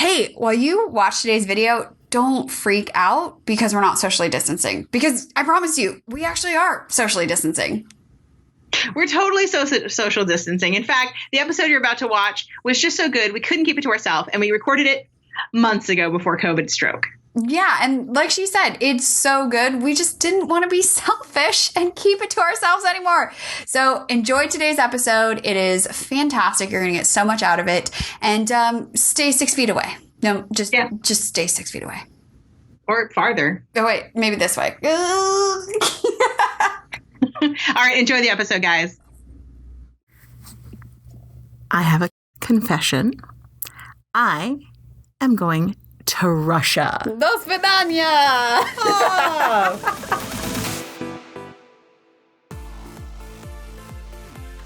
Hey, while you watch today's video, don't freak out because we're not socially distancing. Because I promise you, we actually are socially distancing. We're totally social distancing. In fact, the episode you're about to watch was just so good, we couldn't keep it to ourselves, and we recorded it months ago before COVID stroke. Yeah, and like she said, it's so good. We just didn't want to be selfish and keep it to ourselves anymore. So enjoy today's episode. It is fantastic. You're going to get so much out of it. And stay 6 feet away. No, just stay 6 feet away. Or farther. Oh, wait, maybe this way. All right, enjoy the episode, guys. I have a confession. I am going to Russia. Do svidaniya!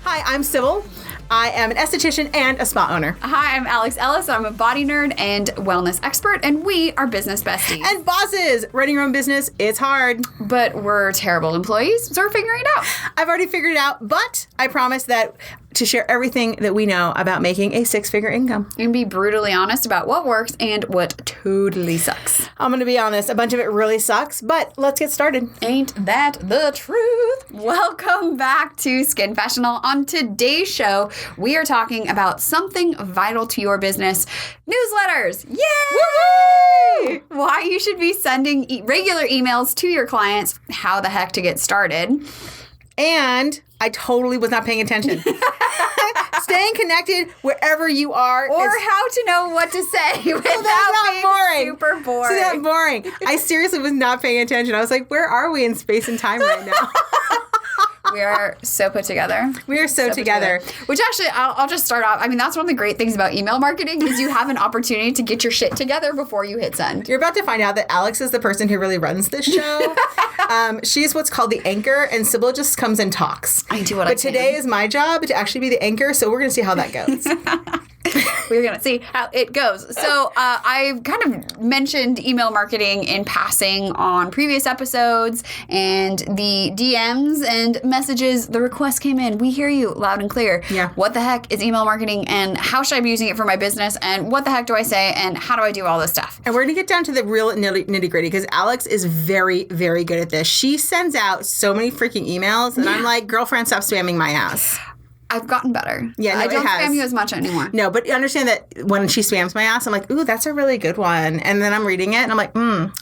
Hi, I'm Cybil. I am an esthetician and a spa owner. Hi, I'm Alex Ellis. I'm a body nerd and wellness expert, and we are business besties. And bosses, running your own business, it's hard. But we're terrible employees, so we're figuring it out. I've already figured it out, but I promise that to share everything that we know about making a six-figure income. And be brutally honest about what works and what totally sucks. I'm going to be honest, a bunch of it really sucks, but let's get started. Ain't that the truth? Welcome back to Skinfessional. On today's show, we are talking about something vital to your business, newsletters. Yay! Woo-hoo! Why you should be sending regular emails to your clients, how the heck to get started. And I totally was not paying attention. Staying connected wherever you are. Or how to know what to say without being boring. Super boring. So that's boring. I seriously was not paying attention. I was like, where are we in space and time right now? We are so put together. We are so together. Which actually, I'll just start off. I mean, that's one of the great things about email marketing is you have an opportunity to get your shit together before you hit send. You're about to find out that Alex is the person who really runs this show. She's what's called the anchor, and Cybil just comes and talks. I do what I can. But today is my job to actually be the anchor, so we're going to see how that goes. We're going to see how it goes. So I've kind of mentioned email marketing in passing on previous episodes, and the DMs and messages, the request came in. We hear you loud and clear. Yeah. What the heck is email marketing, and how should I be using it for my business, and what the heck do I say, and how do I do all this stuff? And we're going to get down to the real nitty gritty because Alex is very, very good at this. She sends out so many freaking emails, and I'm like, girlfriend, stop spamming my ass. I've gotten better. Yeah, no, I don't it has. spam you as much anymore. No, but understand that when she spams my ass, I'm like, ooh, that's a really good one. And then I'm reading it and I'm like,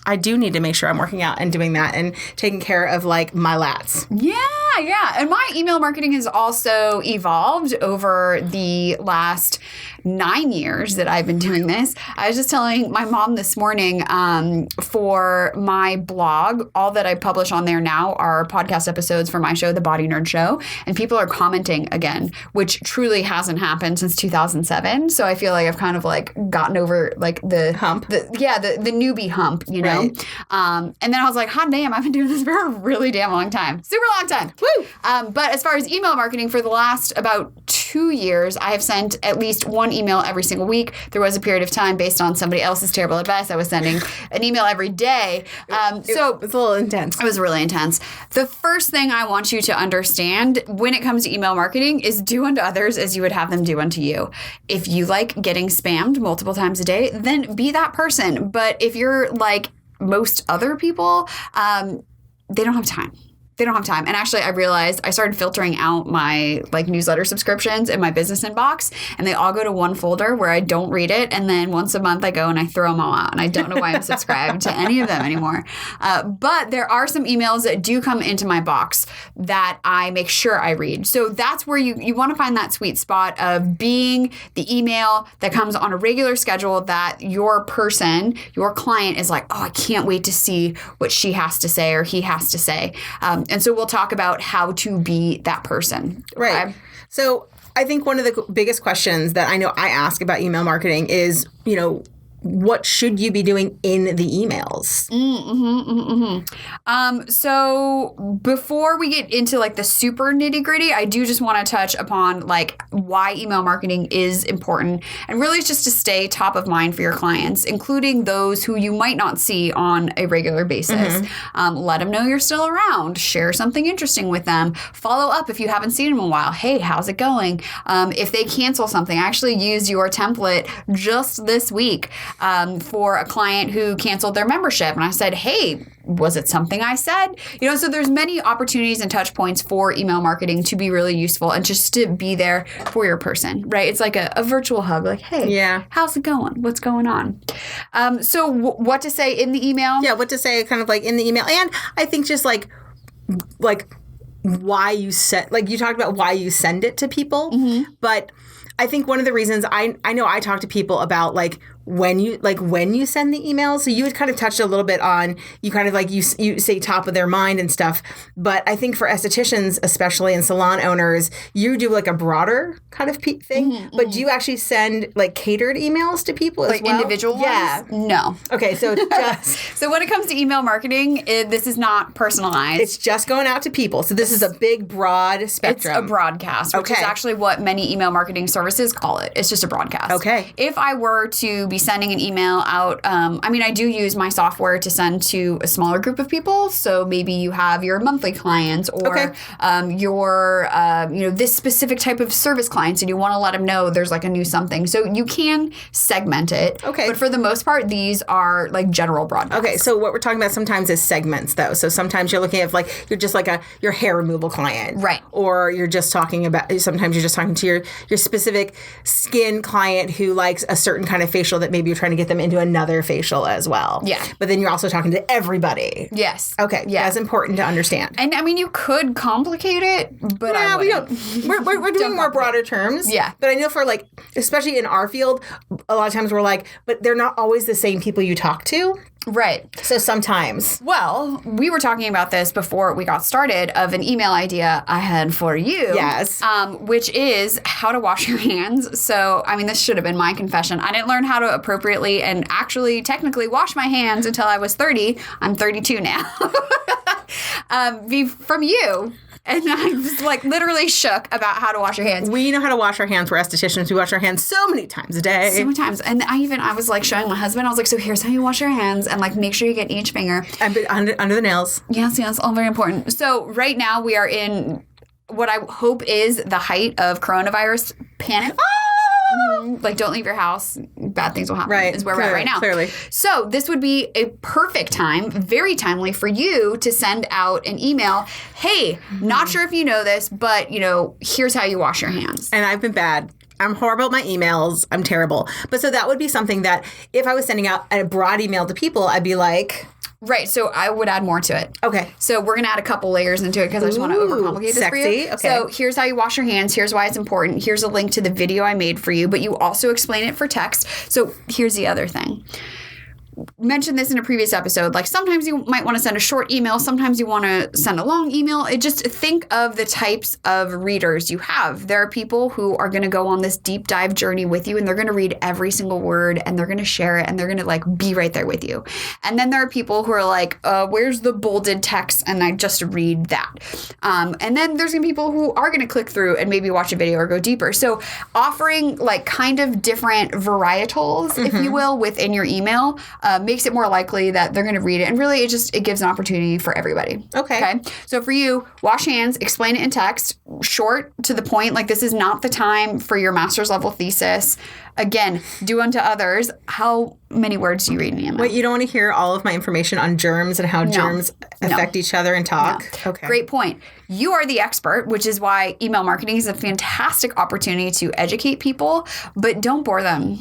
I do need to make sure I'm working out and doing that and taking care of like my lats. Yeah. And my email marketing has also evolved over the last 9 years that I've been doing this. I was just telling my mom this morning for my blog, all that I publish on there now are podcast episodes for my show, The Body Nerd Show. And people are commenting again, which truly hasn't happened since 2007. So I feel like I've kind of like gotten over like the hump. The newbie hump, you know? Right. And then I was like, hot damn, I've been doing this for a really damn long time. Super long time. Woo! But as far as email marketing, for the last about 2 years, I have sent at least one email every single week. There was a period of time based on somebody else's terrible advice. I was sending an email every day. So it's a little intense. It was really intense. The first thing I want you to understand when it comes to email marketing is do unto others as you would have them do unto you. If you like getting spammed multiple times a day, then be that person. But if you're like most other people, they don't have time. They don't have time. And actually, I realized I started filtering out my like newsletter subscriptions in my business inbox, and they all go to one folder where I don't read it. And then once a month I go and I throw them all out, and I don't know why I'm subscribed to any of them anymore. But there are some emails that do come into my box that I make sure I read. So that's where you want to find that sweet spot of being the email that comes on a regular schedule that your person, your client is like, oh, I can't wait to see what she has to say or he has to say. And so we'll talk about how to be that person. Right. Okay? So I think one of the biggest questions that I know I ask about email marketing is, what should you be doing in the emails? So before we get into like the super nitty gritty, I do just want to touch upon like why email marketing is important, and really it's just to stay top of mind for your clients, including those who you might not see on a regular basis. Let them know you're still around. Share something interesting with them. Follow up if you haven't seen them in a while. Hey, how's it going? If they cancel something, I actually used your template just this week for a client who canceled their membership. And I said, hey, was it something I said? So there's many opportunities and touch points for email marketing to be really useful and just to be there for your person, right? It's like a virtual hug, like, hey, how's it going? What's going on? So what to say in the email? Yeah, what to say kind of like in the email. And I think just like why you you talked about why you send it to people, but I think one of the reasons I know I talk to people about when you send the email. So you had kind of touched a little bit on, you kind of you say top of their mind and stuff. But I think for estheticians, especially, and salon owners, you do like a broader kind of thing. But do you actually send catered emails to people as well? Individual ones? Yeah. No. Okay, so So when it comes to email marketing, this is not personalized. It's just going out to people. So this is a big, broad spectrum. It's a broadcast, which is actually what many email marketing services call it. It's just a broadcast. Okay. If I were to be sending an email out, I do use my software to send to a smaller group of people. So maybe you have your monthly clients or your this specific type of service clients, and you want to let them know there's a new something. So you can segment it. Okay. But for the most part, these are general broadcasts. Okay. So what we're talking about sometimes is segments, though. So sometimes you're looking at you're just your hair removal client, right? Or you're just talking about, sometimes you're just talking to your specific skin client who likes a certain kind of facial that maybe you're trying to get them into another facial as well. Yeah. But then you're also talking to everybody. Yes. Okay. Yeah. That's important to understand. And you could complicate it, but we don't. We're doing more broader terms. Yeah. But I know for especially in our field, a lot of times we're but they're not always the same people you talk to. Right. So sometimes. Well, we were talking about this before we got started of an email idea I had for you. Yes. Which is how to wash your hands. So, this should have been my confession. I didn't learn how to appropriately and actually technically wash my hands until I was 30. I'm 32 now. From you. And I was literally shook about how to wash your hands. We know how to wash our hands. We're estheticians. We wash our hands so many times a day. So many times. And I was showing my husband. I was so here's how you wash your hands. And make sure you get each finger. And under the nails. Yes. All very important. So right now we are in what I hope is the height of coronavirus panic. Don't leave your house. Bad things will happen. Right. Is where we're at right now. Clearly. So this would be a perfect time, very timely for you to send out an email. Hey, not sure if you know this, but here's how you wash your hands. And I've been bad. I'm horrible at my emails. I'm terrible. But so that would be something that if I was sending out a broad email to people, I'd be Right, so I would add more to it. Okay. So we're going to add a couple layers into it because I just want to overcomplicate this for you. Okay. So here's how you wash your hands. Here's why it's important. Here's a link to the video I made for you, but you also explain it for text. So here's the other thing. Mentioned this in a previous episode. Sometimes you might want to send a short email. Sometimes you want to send a long email. Just think of the types of readers you have. There are people who are going to go on this deep dive journey with you, and they're going to read every single word, and they're going to share it, and they're going to be right there with you. And then there are people who are where's the bolded text? And I just read that. And then there's going to be people who are going to click through and maybe watch a video or go deeper. So offering kind of different varietals, if you will, within your email makes it more likely that they're going to read it. And really, it gives an opportunity for everybody. Okay. So for you, wash hands, explain it in text, short, to the point. This is not the time for your master's level thesis. Again, do unto others. How many words do you read in an email? Wait, you don't want to hear all of my information on germs and how germs affect each other and talk? No. Okay. Great point. You are the expert, which is why email marketing is a fantastic opportunity to educate people, but don't bore them.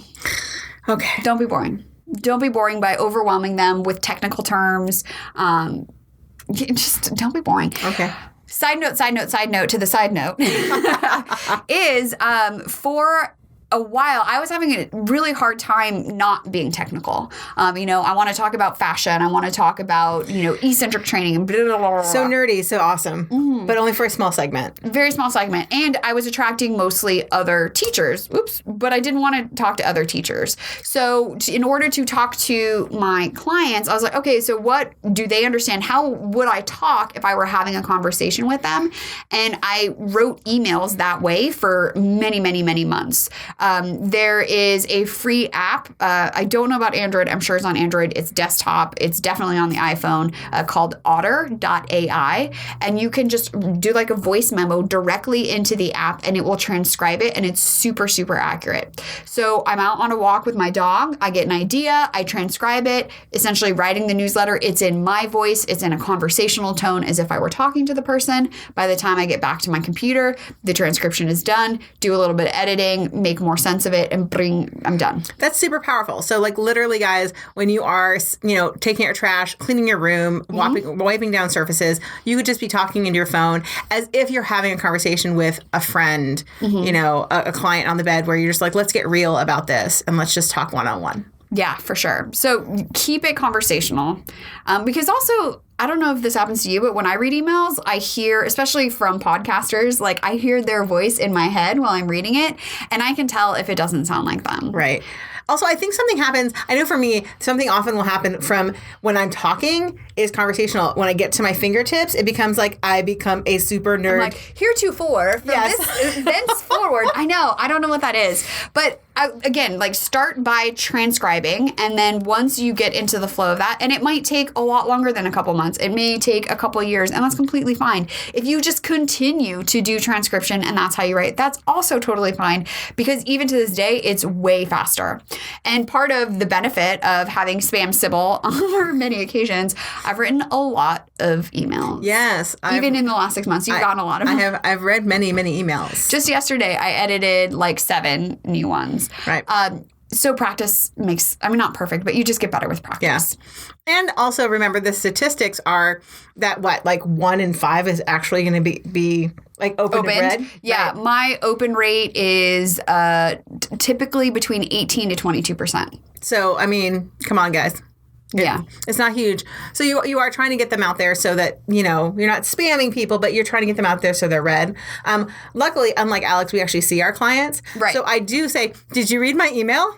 Okay. Don't be boring. Don't be boring by overwhelming them with technical terms. Just don't be boring. Okay. Side note to the side note is for a while, I was having a really hard time not being technical. I want to talk about fashion. I want to talk about, eccentric training. And blah, blah, blah, blah. So nerdy, so awesome. Mm-hmm. But only for a small segment. Very small segment. And I was attracting mostly other teachers. But I didn't want to talk to other teachers. So in order to talk to my clients, I was like, okay, so what do they understand? How would I talk if I were having a conversation with them? And I wrote emails that way for many, many, many months. There is a free app. I don't know about Android. I'm sure it's on Android. It's desktop. It's definitely on the iPhone called otter.ai. And you can just do like a voice memo directly into the app and it will transcribe it. And it's super, super accurate. So I'm out on a walk with my dog. I get an idea. I transcribe it, essentially writing the newsletter. It's in my voice. It's in a conversational tone as if I were talking to the person. By the time I get back to my computer, the transcription is done. Do a little bit of editing, make more sense of it, and I'm done. That's super powerful. So like literally, guys, when you are, taking out trash, cleaning your room, wiping down surfaces, you could just be talking into your phone as if you're having a conversation with a friend, a client on the bed where you're just like, let's get real about this and let's just talk one-on-one. Yeah, for sure. So keep it conversational. Because also, I don't know if this happens to you, but when I read emails, I hear, especially from podcasters, like I hear their voice in my head while I'm reading it, and I can tell if it doesn't sound like them. Right. Also, I think something happens. I know for me, something often will happen from when I'm talking is conversational. When I get to my fingertips, it becomes like I become a super nerd. I'm like, heretofore, from this thenceforward. I know. I don't know what that is. But again, like start by transcribing. And then once you get into the flow of that, and it might take a lot longer than a couple months. It may take a couple years, and that's completely fine. If you just continue to do transcription and that's how you write, that's also totally fine, because even to this day, it's way faster. And part of the benefit of having spam Cybil on many occasions, I've written a lot of emails. Yes. Even in the last 6 months, you've gotten a lot of them. I've read many, many emails. Just yesterday, I edited like 7 new ones. Right. So practice makes, not perfect, but you just get better with practice. Yeah. And also remember the statistics are that 1 in 5 is actually going to be like opened and read? Yeah. Right. My open rate is typically between 18 to 22%. So, come on, guys. Yeah. It's not huge. So you are trying to get them out there so that, you're not spamming people, but you're trying to get them out there so they're read. Luckily, unlike Alex, we actually see our clients. Right. So I do say, did you read my email?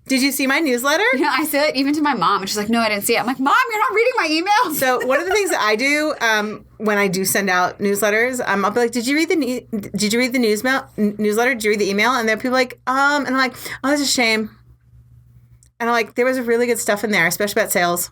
Did you see my newsletter? Yeah, I say it even to my mom, and she's like, no, I didn't see it. I'm like, Mom, you're not reading my email. So one of the things that I do when I do send out newsletters, I'll be like, did you read the newsletter? Did you read the email? And there are people like, and I'm like, oh, that's a shame. And I'm like, there was really good stuff in there, especially about sales.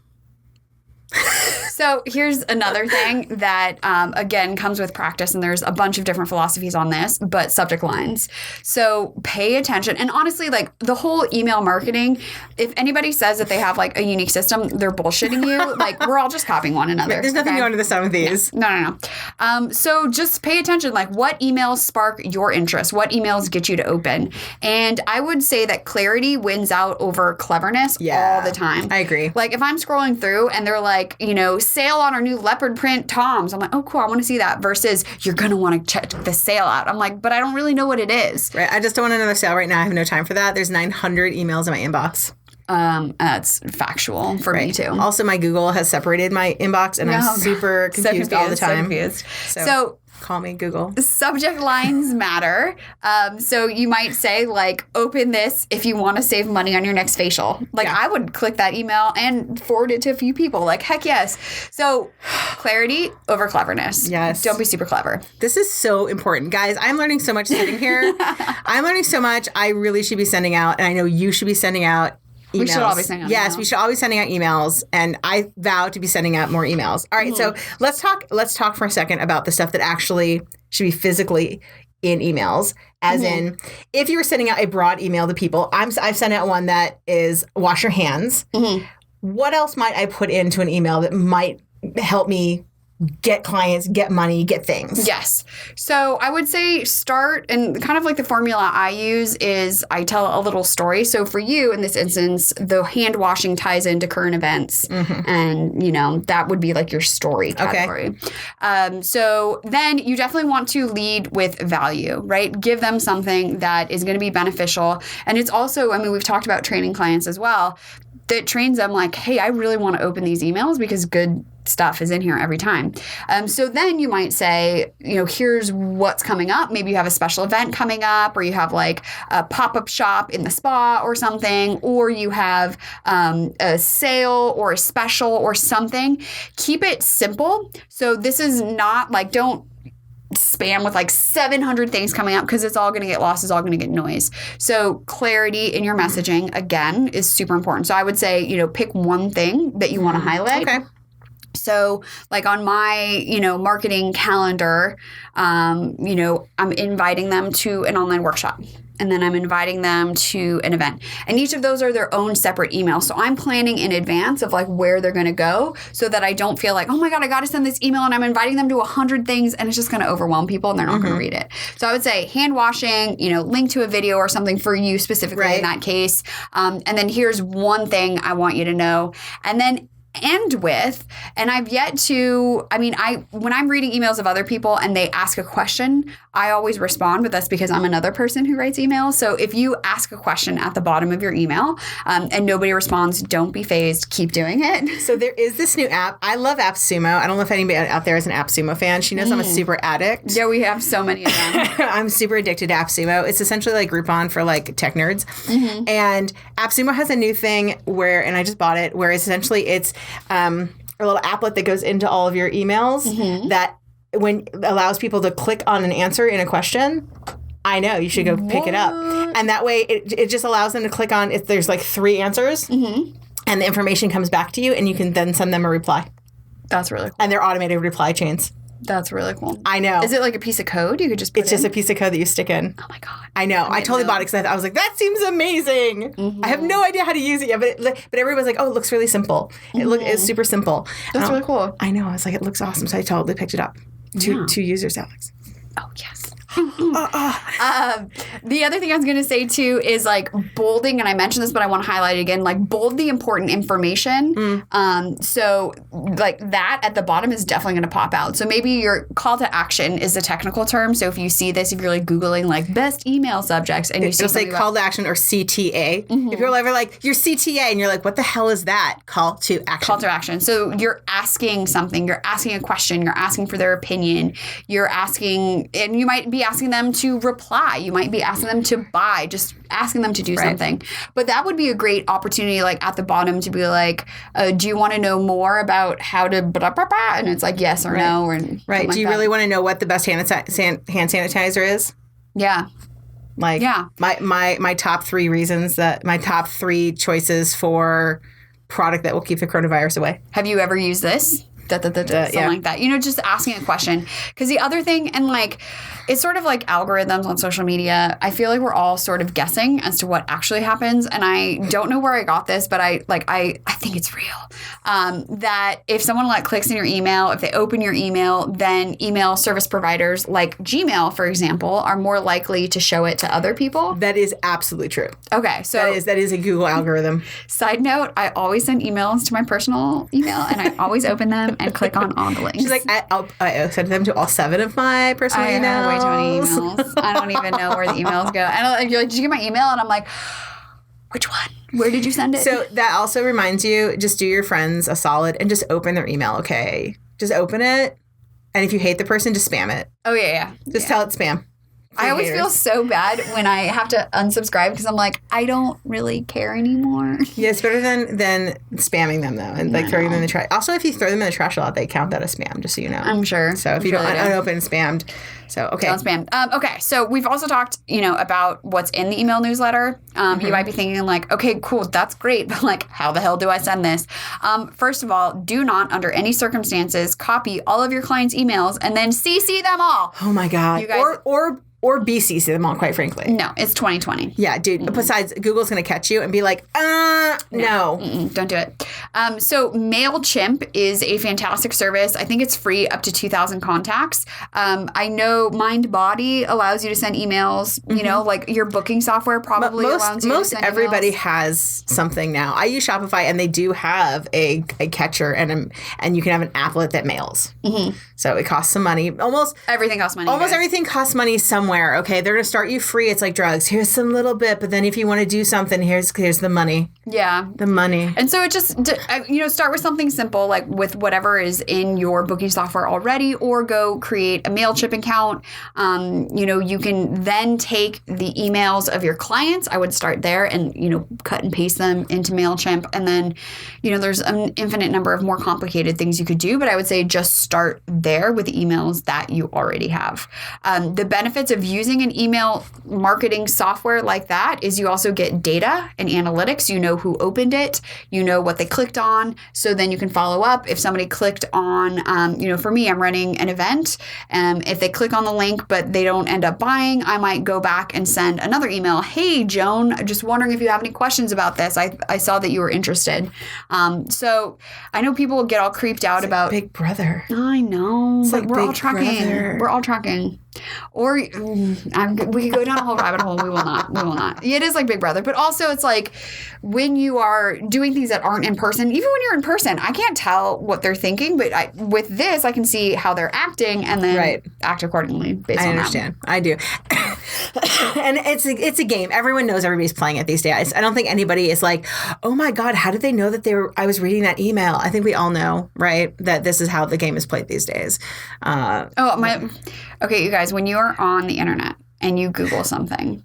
So here's another thing that, again, comes with practice, and there's a bunch of different philosophies on this, but subject lines. So pay attention. And honestly, like the whole email marketing, if anybody says that they have like a unique system, they're bullshitting you. Like we're all just copying one another. There's nothing new under the sun with these. No. So just pay attention. Like what emails spark your interest? What emails get you to open? And I would say that clarity wins out over cleverness all the time. I agree. Like if I'm scrolling through and they're like, sale on our new leopard print Toms. I'm like, oh, cool. I want to see that. Versus you're going to want to check the sale out. I'm like, but I don't really know what it is. Right. I just don't want another sale right now. I have no time for that. There's 900 emails in my inbox. That's factual for me too. Also, my Google has separated my inbox, and I'm super confused all the time. So call me Google. Subject lines matter. So you might say like, open this if you want to save money on your next facial. Like I would click that email and forward it to a few people. Like, heck yes. So clarity over cleverness. Yes. Don't be super clever. This is so important. Guys, I'm learning so much sitting here. I'm learning so much. I really should be sending out, and I know you should be sending out emails. We should all be sending out emails. We should all be sending out emails, and I vow to be sending out more emails. All right, so let's talk for a second about the stuff that actually should be physically in emails. As in, if you were sending out a broad email to people, I've sent out one that is wash your hands. What else might I put into an email that might help me get clients, get money, get things. Yes. So I would say start, and kind of like the formula I use is I tell a little story. So for you in this instance, the hand washing ties into current events. And, that would be like your story category. Okay. So then you definitely want to lead with value, right? Give them something that is going to be beneficial. And it's also, we've talked about training clients as well, that trains them like, hey, I really want to open these emails because good stuff is in here every time. So then you might say, here's what's coming up. Maybe you have a special event coming up, or you have like a pop-up shop in the spa or something, or you have a sale or a special or something. Keep it simple. So this is not like, don't spam with like 700 things coming up because it's all going to get lost. It's all going to get noise. So clarity in your messaging, again, is super important. So I would say, pick one thing that you want to highlight. Okay. So like on my, marketing calendar, I'm inviting them to an online workshop. And then I'm inviting them to an event. And each of those are their own separate emails. So I'm planning in advance of like where they're going to go so that I don't feel like, oh my God, I got to send this email and I'm inviting them to 100 things and it's just going to overwhelm people and they're not going to read it. So I would say hand washing, link to a video or something for you specifically in that case. And then here's one thing I want you to know. And then end with, and I've yet to, when I'm reading emails of other people and they ask a question, I always respond, but that's because I'm another person who writes emails. So if you ask a question at the bottom of your email and nobody responds, don't be phased. Keep doing it. So there is this new app. I love AppSumo. I don't know if anybody out there is an AppSumo fan. She knows I'm a super addict. Yeah, we have so many of them. I'm super addicted to AppSumo. It's essentially like Groupon for like tech nerds. And AppSumo has a new thing where, and I just bought it, where essentially it's a little applet that goes into all of your emails that when allows people to click on an answer in a question. I know, you should go pick it up. And that way it just allows them to click on if there's like 3 answers and the information comes back to you and you can then send them a reply. That's really cool. And they're automated reply chains. That's really cool. I know. Is it like a piece of code you could just put It's just a piece of code that you stick in. Oh my God. I know. I totally bought it because I was like, that seems amazing. I have no idea how to use it yet, but everyone's like, oh, it looks really simple. It's super simple. That's really cool. I know. I was like, it looks awesome. So I totally picked it up. Two users, Alex. Oh, yes. The other thing I was going to say too is like bolding, and I mentioned this, but I want to highlight it again, like bold the important information. So like that at the bottom is definitely going to pop out. So maybe your call to action is the technical term. So if you see this, if you're like Googling like best email subjects and you see it'll say call to action or CTA. If you're ever like your CTA and you're like, what the hell is that? Call to action. Call to action. So you're asking something, you're asking a question, you're asking for their opinion, you're asking, and you might be asking them to reply. You might be asking them to buy, just asking them to do something. But that would be a great opportunity, like at the bottom, to be like, do you want to know more about how to blah, blah, blah? And it's like yes or no. Or do you really want to know what the best hand sanitizer is? Yeah. Like my top 3 reasons my top 3 choices for product that will keep the coronavirus away. Have you ever used this? Something like that. Just asking a question. Because the other thing, and like, it's sort of like algorithms on social media. I feel like we're all sort of guessing as to what actually happens. And I don't know where I got this, but I think it's real. That if someone clicks in your email, if they open your email, then email service providers like Gmail, for example, are more likely to show it to other people. That is absolutely true. Okay. So that is a Google algorithm. Side note, I always send emails to my personal email and I always open them and click on all the links. She's like, I sent them to all 7 of my personal emails. I have way too many emails. I don't even know where the emails go. And you're like, did you get my email? And I'm like, which one? Where did you send it? So that also reminds you, just do your friends a solid and just open their email, okay? Just open it. And if you hate the person, just spam it. Oh, yeah. Just tell it spam. I always feel so bad when I have to unsubscribe because I'm like, I don't really care anymore. Yeah, it's better than spamming them, though, and throwing them in the trash. Also, if you throw them in the trash a lot, they count that as spam, just so you know. I'm sure. So if you don't unopened, spammed. So, okay. Don't spam. Okay, so we've also talked, about what's in the email newsletter. You might be thinking like, okay, cool, that's great, but like, how the hell do I send this? First of all, do not, under any circumstances, copy all of your clients' emails and then CC them all. Oh my God. You guys, or BCC them all, quite frankly. No, it's 2020. Yeah, dude. Besides, Google's going to catch you and be like, no. Don't do it. So MailChimp is a fantastic service. I think it's free up to 2,000 contacts. I know MindBody allows you to send emails. You know, like your booking software probably allows you to send everybody emails. has something now. I use Shopify, and they do have a catcher, and you can have an applet that mails. So it costs some money. Almost everything costs money. Almost everything costs money somewhere. Okay, they're going to start you free. It's like drugs. Here's some little bit, but then if you want to do something, here's the money. Yeah. The money. And so it just, start with something simple, like with whatever is in your booking software already, or go create a MailChimp account. You can then take the emails of your clients. I would start there and, cut and paste them into MailChimp. And then, there's an infinite number of more complicated things you could do, but I would say just start there with the emails that you already have. The benefits of using an email marketing software like that is you also get data and analytics. You know who opened it, you know what they clicked on, so then you can follow up. If somebody clicked on, for me, I'm running an event, if they click on the link but they don't end up buying, I might go back and send another email. Hey, Joan, just wondering if you have any questions about this. I saw that you were interested. So I know people get all creeped out about Big Brother. I know, it's but like we're all Big tracking. Brother. We're all tracking. Or we could go down a whole rabbit hole. We will not. We will not. It is like Big Brother, but also it's like when you are doing things that aren't in person. Even when you're in person, I can't tell what they're thinking, but with this, I can see how they're acting and then act accordingly based on that. I understand. I do. And it's a game. Everyone knows everybody's playing it these days. I don't think anybody is like, oh my God, how did they know that I was reading that email? I think we all know, right, that this is how the game is played these days. Okay, you guys, when you're on the internet and you Google something,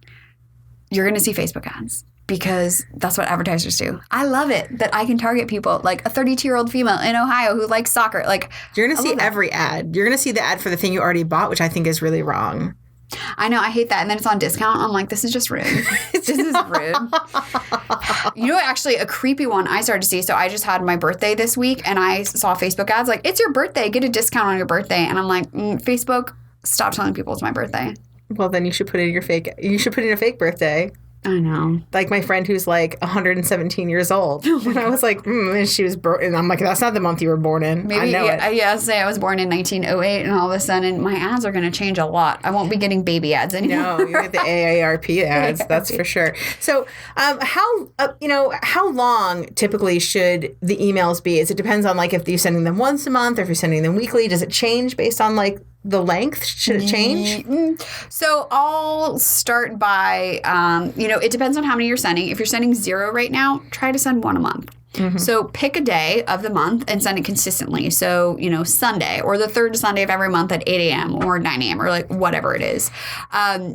you're going to see Facebook ads because that's what advertisers do. I love it that I can target people like a 32-year-old female in Ohio who likes soccer. Like, you're going to see every ad. You're going to see the ad for the thing you already bought, which I think is really wrong. I know. I hate that. And then it's on discount. I'm like, this is just rude. This is rude. Actually, a creepy one I started to see. So I just had my birthday this week and I saw Facebook ads like, it's your birthday. Get a discount on your birthday. And I'm like, Facebook, stop telling people it's my birthday. Well, then you should put in a fake birthday. I know. Like my friend who's like 117 years old. And I was like, and she was born. And I'm like, that's not the month you were born in. Maybe, I know it. Say I was born in 1908 and all of a sudden my ads are going to change a lot. I won't be getting baby ads anymore. No, you get the AARP ads. That's for sure. So how long typically should the emails be? It depends on like if you're sending them once a month or if you're sending them weekly. Does it change based on like the length? Should it change? So I'll start by, it depends on how many you're sending. If you're sending 0 right now, try to send 1 a month. Mm-hmm. So pick a day of the month and send it consistently. So, Sunday or the third Sunday of every month at 8 a.m. or 9 a.m. or like whatever it is.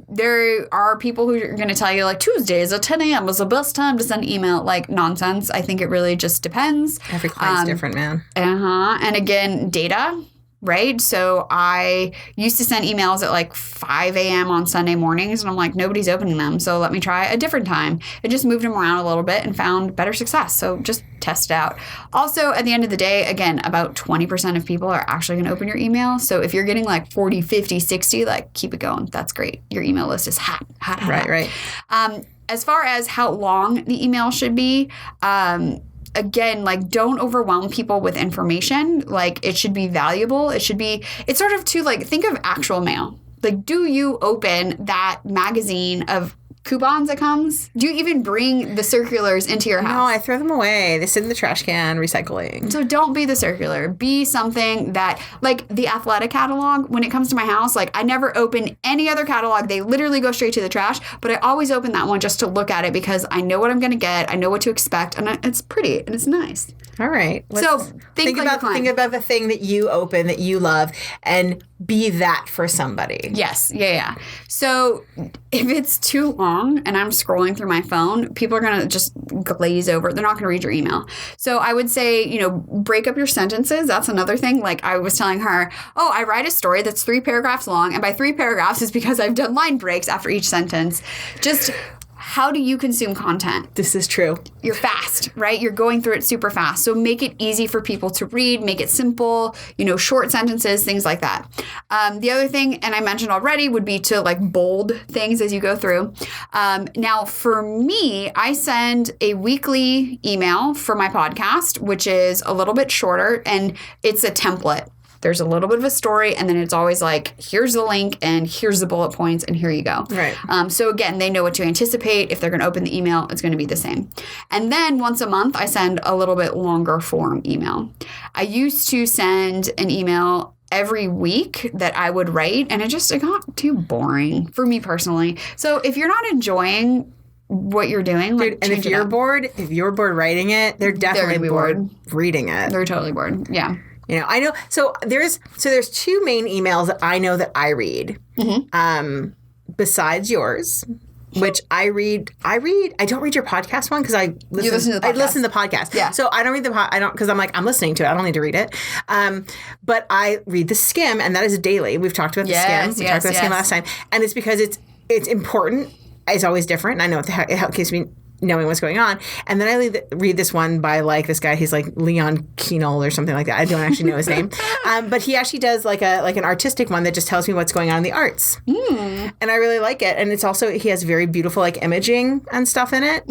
There are people who are going to tell you like Tuesdays at 10 a.m. is the best time to send email. Like nonsense. I think it really just depends. Every client's different, man. And again, data. Right? So I used to send emails at like 5 a.m. on Sunday mornings, and I'm like, nobody's opening them. So let me try a different time. I just moved them around a little bit and found better success. So just test it out. Also, at the end of the day, again, about 20% of people are actually going to open your email. So if you're getting like 40, 50, 60, like keep it going. That's great. Your email list is hot. Right. As far as how long the email should be, again, like don't overwhelm people with information. Like it should be valuable. It's sort of to like think of actual mail. Like, do you open that magazine of coupons that comes? Do you even bring the circulars into your house? No, I throw them away. They sit in the trash can, recycling. So don't be the circular. Be something that, like the Athletic catalog, when it comes to my house, like I never open any other catalog. They literally go straight to the trash, but I always open that one just to look at it because I know what I'm going to get. I know what to expect, and it's pretty and it's nice. All right. So think about the thing that you open that you love and be that for somebody. Yes. Yeah. So if it's too long and I'm scrolling through my phone, people are going to just glaze over. They're not going to read your email. So I would say, break up your sentences. That's another thing. Like I was telling her, I write a story that's 3 paragraphs long. And by 3 paragraphs is because I've done line breaks after each sentence. Just how do you consume content? This is true. You're fast, right? You're going through it super fast. So make it easy for people to read, make it simple, short sentences, things like that. The other thing, and I mentioned already, would be to like bold things as you go through. Now, for me, I send a weekly email for my podcast, which is a little bit shorter, and it's a template. There's a little bit of a story, and then it's always like, here's the link, and here's the bullet points, and here you go. Right. So again, they know what to anticipate. If they're going to open the email, it's going to be the same. And then once a month, I send a little bit longer form email. I used to send an email every week that I would write, and it got too boring for me personally. So if you're not enjoying what you're doing, like, and if you're bored writing it, they're definitely bored reading it. They're totally bored. Yeah. I know. So there's two main emails that I know that I read, besides yours, which I read. I don't read your podcast one because I listen to the podcast. Yeah. So I don't read because I'm like, I'm listening to it. I don't need to read it. But I read the Skim, and that is daily. We've talked about the Skim. We talked about the Skim last time, and it's because it's important. It's always different. And I know it keeps me knowing what's going on. And then I read this one by like this guy. He's like Leon Keenel or something like that. I don't actually know his name. But he actually does like an artistic one that just tells me what's going on in the arts. And I really like it. And it's also, he has very beautiful like imaging and stuff in it.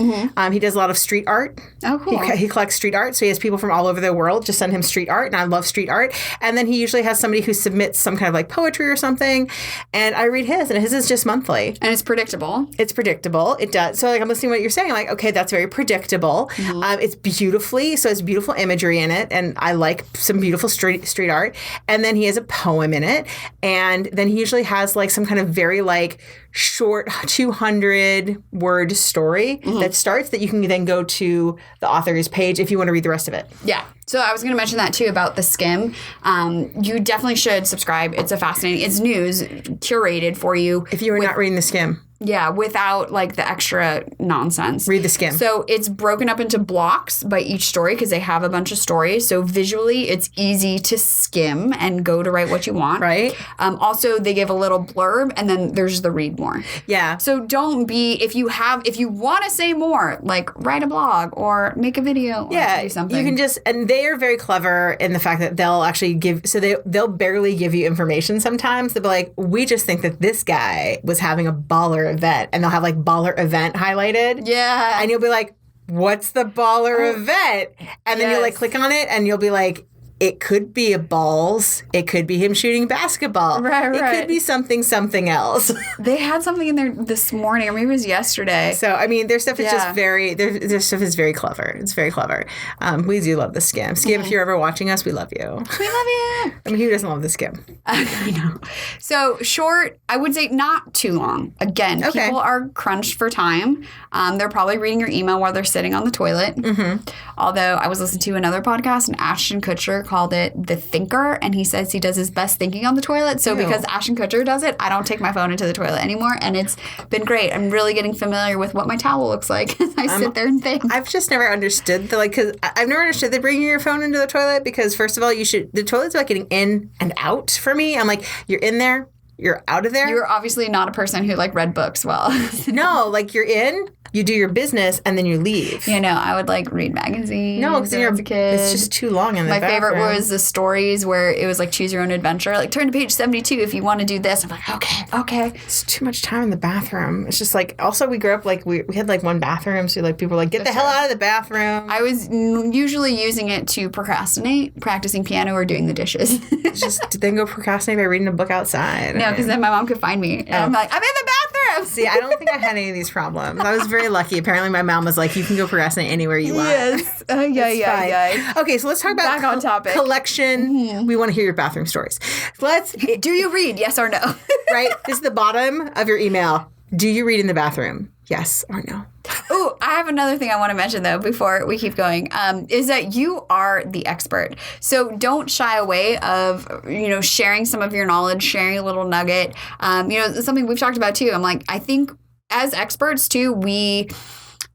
He does a lot of street art. Oh, cool. He collects street art. So he has people from all over the world just send him street art. And I love street art. And then he usually has somebody who submits some kind of like poetry or something. And I read his, and his is just monthly. And it's predictable. It's predictable. It does. So like I'm listening to what you're saying. I'm like, okay, that's very predictable. It's it's beautiful imagery in it, and I like some beautiful street art. And then he has a poem in it, and then he usually has like some kind of very like short 200-word story that starts that you can then go to the author's page if you want to read the rest of it. Yeah. So I was going to mention that too about the Skim. You definitely should subscribe. It's it's news curated for you. If you are not reading the Skim. Yeah, without like the extra nonsense. Read the Skim. So it's broken up into blocks by each story because they have a bunch of stories. So visually, it's easy to skim and go to write what you want. Right. Also, they give a little blurb, and then there's the read more. Yeah. So don't be, if you want to say more, like write a blog or make a video or do something. You can just, and they are very clever in the fact that they'll actually they'll barely give you information sometimes. They'll be like, we just think that this guy was having a baller event, and they'll have like baller event highlighted. Yeah. And you'll be like, what's the baller event? And then you'll like click on it, and you'll be like, it could be a balls. It could be him shooting basketball. Right. It could be something else. They had something in there this morning, or maybe it was yesterday. So, I mean, their stuff is just their stuff is very clever. It's very clever. We do love the Skim. Skim, if you're ever watching us, we love you. We love you. I mean, who doesn't love the Skim? I know. So short, I would say not too long. Again, people are crunched for time. They're probably reading your email while they're sitting on the toilet. Although I was listening to another podcast, and Ashton Kutcher called it The Thinker, and he says he does his best thinking on the toilet. So because Ashton Kutcher does it, I don't take my phone into the toilet anymore, and it's been great. I'm really getting familiar with what my towel looks like as I sit there and think. I've just never understood because I've never understood the bringing your phone into the toilet, because first of all, the toilet's about getting in and out for me. I'm like, you're in there, you're out of there. You're obviously not a person who like read books well. No, like you're in, you do your business, and then you leave. I would like read magazines. No, because as a kid. It's just too long in the My bathroom. favorite was the stories where it was like choose your own adventure. Like turn to page 72 if you want to do this. I'm like, okay. It's too much time in the bathroom. It's just like, also we grew up like we had like one bathroom, so like people were like, get the hell out of the bathroom. I was usually using it to procrastinate, practicing piano or doing the dishes. Just then go procrastinate by reading a book outside. No, because then my mom could find me. And I'm like, I'm in the bathroom. See, I don't think I had any of these problems. I was very lucky. Apparently my mom was like, you can go procrastinate anywhere you want. Yes. Yeah. Okay, so let's talk about back on topic. Collection. We want to hear your bathroom stories. Do you read? Yes or no? Right? This is the bottom of your email. Do you read in the bathroom? Yes or no? Oh, I have another thing I want to mention, though, before we keep going, is that you are the expert. So don't shy away of, sharing some of your knowledge, sharing a little nugget. Something we've talked about, too. I'm like, I think as experts, too, we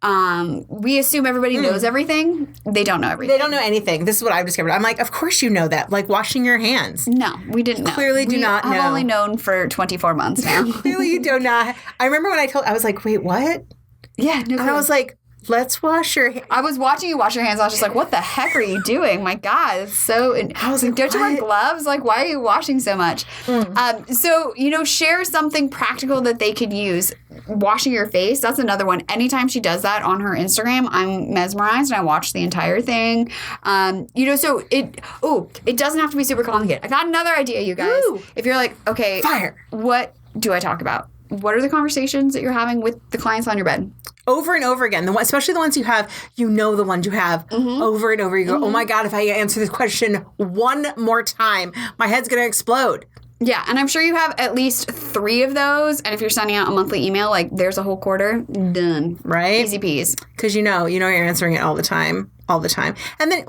assume everybody knows everything. They don't know everything. They don't know anything. This is what I've discovered. I'm like, of course you know that. Like washing your hands. No, we didn't know. Clearly do not know. I've only known for 24 months now. Clearly you do not. I remember when I was like, wait, what? Yeah, no And I was like, let's wash your hands. I was watching you wash your hands. I was just like, what the heck are you doing? My God, it's so... I was like, don't you wear what? gloves? Like, why are you washing so much? So, share something practical that they could use. Washing your face, that's another one. Anytime she does that on her Instagram, I'm mesmerized and I watch the entire thing. So it doesn't have to be super complicated. I got another idea, you guys. Ooh. If you're like, okay, Fire. What do I talk about? What are the conversations that you're having with the clients on your bed? Over and over again, especially the ones you have, the ones you have over and over. You go, oh my God, if I answer this question one more time, my head's going to explode. Yeah, and I'm sure you have at least 3 of those. And if you're sending out a monthly email, like there's a whole quarter, done. Right? Easy peas. Because you're answering it all the time. And then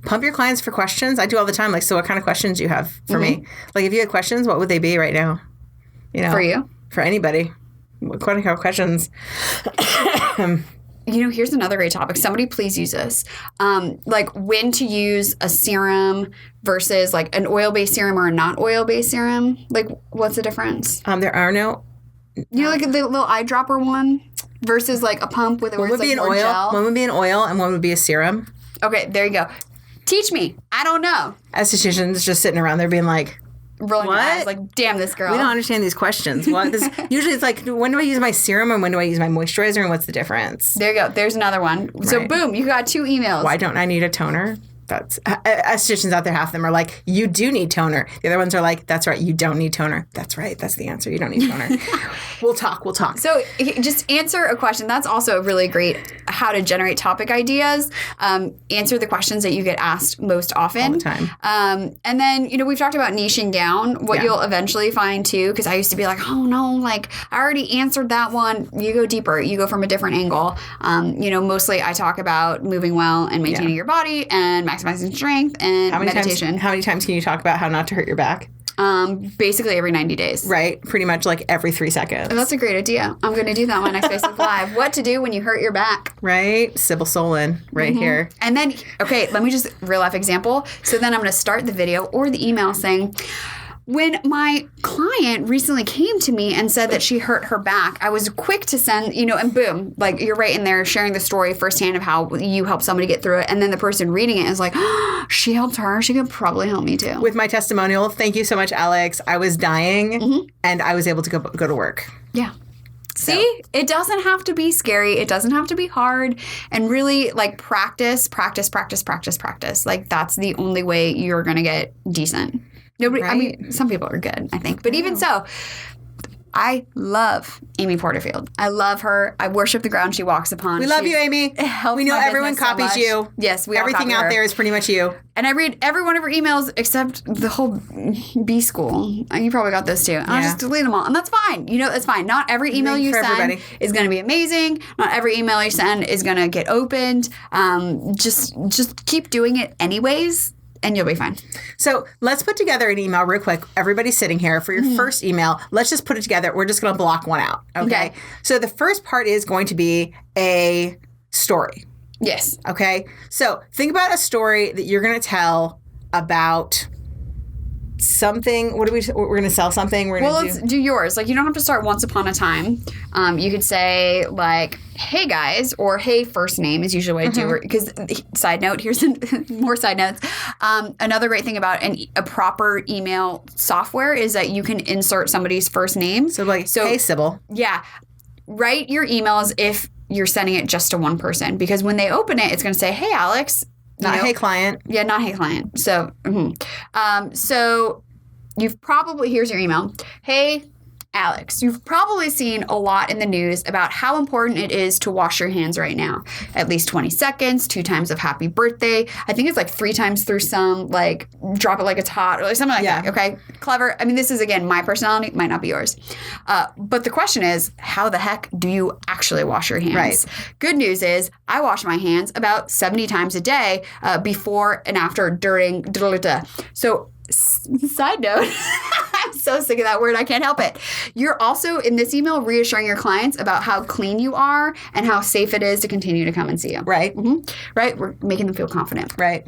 pump your clients for questions. I do all the time. Like, so what kind of questions do you have for me? Like, if you had questions, what would they be right now? For you? For anybody. What kind of questions? Here's another great topic. Somebody please use this. Like when to use a serum versus like an oil-based serum or a not oil-based serum. Like what's the difference? There are no... like the little eyedropper one versus like a pump with One would be an oil. gel. One would be an oil and one would be a serum. Okay, there you go. Teach me. I don't know. Estheticians just sitting around there being like... Rolling What? your eyes like, damn this girl. We don't understand these questions. What? Usually it's like, when do I use my serum and when do I use my moisturizer and what's the difference? There you go. There's another one. So Right. boom, you got 2 emails. Why don't I need a toner? That's estheticians out there, half of them are like, you do need toner. The other ones are like, that's right, you don't need toner. That's right, that's the answer. You don't need toner. We'll talk. So just answer a question. That's also really great how to generate topic ideas. Answer the questions that you get asked most often. All the time. And then, we've talked about niching down. What Yeah. you'll eventually find too, because I used to be like, oh no, like I already answered that one. You go deeper. You go from a different angle. Mostly I talk about moving well and maintaining your body and maximizing strength and meditation. How many times can you talk about how not to hurt your back? Basically every 90 days. Right? Pretty much like every 3 seconds. That's a great idea. I'm going to do that on my next Facebook Live. What to do when you hurt your back. Right? Cybil Solon right here. And then, okay, let me just real life example. So then I'm going to start the video or the email saying, when my client recently came to me and said that she hurt her back, I was quick to send, and boom, like you're right in there sharing the story firsthand of how you helped somebody get through it. And then the person reading it is like, oh, she helped her. She could probably help me too. With my testimonial, thank you so much, Alex. I was dying and I was able to go to work. Yeah. See, it doesn't have to be scary. It doesn't have to be hard. And really, like, practice. Like, that's the only way you're going to get decent. Nobody, Right. I mean, some people are good, I think. But even so, I love Amy Porterfield. I love her. I worship the ground she walks upon. We love you, Amy. helps We know my everyone business so copies much. you. Yes, we all Everything copy out her. there is pretty much you. And I read every one of her emails except the whole B school. You probably got those too. And I'll just delete them all. And that's fine. That's fine. Not every email you for send everybody. is going to be amazing. Not every email you send is going to get opened. Just keep doing it anyways. And you'll be fine. So let's put together an email real quick. Everybody's sitting here for your first email. Let's just put it together. We're just going to block one out. Okay. So the first part is going to be a story. Yes. Okay. So think about a story that you're going to tell about something. We're going to sell something. We're going to Let's do yours. Like, you don't have to start once upon a time. You could say, like, hey, guys, or hey, first name is usually what I do. Because, side note, here's more side notes. Another great thing about a proper email software is that you can insert somebody's first name. So hey, Cybil. Yeah. Write your emails if you're sending it just to one person. Because when they open it, it's going to say, hey, Alex. Not hey, client. Yeah, not hey, client. So, so you've probably, here's your email. Hey, Alex, you've probably seen a lot in the news about how important it is to wash your hands right now. At least 20 seconds, 2 times of happy birthday. I think it's like 3 times through some, like drop it like it's hot or like something like that. Okay, clever. I mean, this is, again, my personality. Might not be yours. But the question is, how the heck do you actually wash your hands? Right. Good news is I wash my hands about 70 times a day before and after, during, so side note, I'm so sick of that word, I can't help it. You're also, in this email, reassuring your clients about how clean you are and how safe it is to continue to come and see you. Right. Right? We're making them feel confident. Right.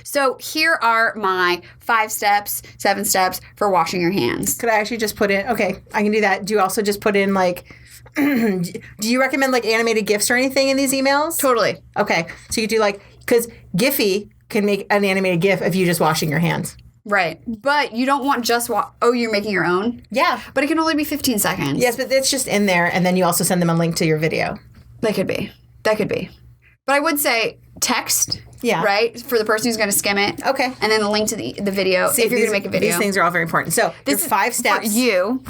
So here are my 5 steps, 7 steps for washing your hands. Could I actually just put in, okay, I can do that. Do you also just put in like Do you recommend like animated GIFs or anything in these emails? Totally. Okay. So you do like, because Giphy can make an animated GIF of you just washing your hands. Right. But you don't want just you're making your own? Yeah. But it can only be 15 seconds. Yes, but it's just in there, and then you also send them a link to your video. That could be. But I would say text. Yeah. Right? For the person who's going to skim it. Okay. And then the link to the video if you're going to make a video. These things are all very important. So there's 5 steps. For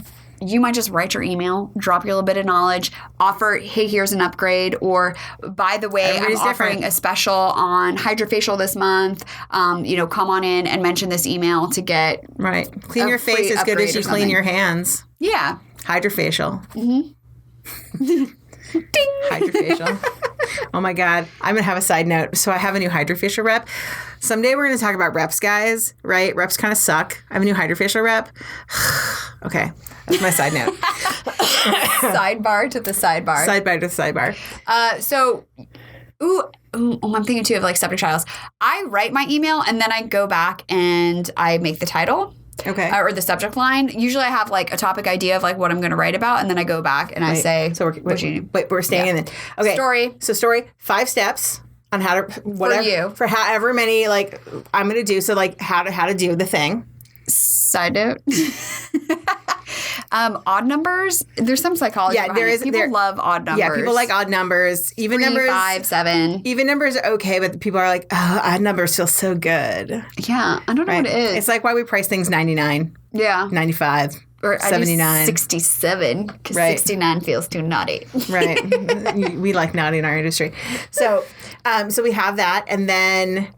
you might just write your email, drop your little bit of knowledge, offer, hey, here's an upgrade, or by the way, I'm offering a special on hydrofacial this month. Come on in and mention this email to get Clean your face as good as you clean your hands. Yeah. Hydrofacial. Mm-hmm. Ding. Hydrofacial. Oh my God. I'm going to have a side note. So I have a new hydrofacial rep. Someday we're going to talk about reps, guys, right? Reps kind of suck. I have a new hydrofacial rep. Okay. That's my side note. Sidebar to the sidebar. Sidebar to the sidebar. I'm thinking too of like septic trials. I write my email and then I go back and I make the title. Okay. Or the subject line. Usually I have like a topic idea of like what I'm going to write about, and then I go back and I say, so we're staying in it. Okay. Story, 5 steps on how to, whatever, for however many, like I'm going to do. So like how to do the thing. Side note. Odd numbers. There's some psychology. Yeah, there is. People love odd numbers. Yeah, people like odd numbers. Even 3, numbers, 5, 7. Even numbers are okay, but people are like, oh, odd numbers feel so good. Yeah, I don't know what it is. It's like why we price things 99. Yeah, 95. Or 79. 67, because 69 feels too naughty. Right. We like naughty in our industry. So we have that, and then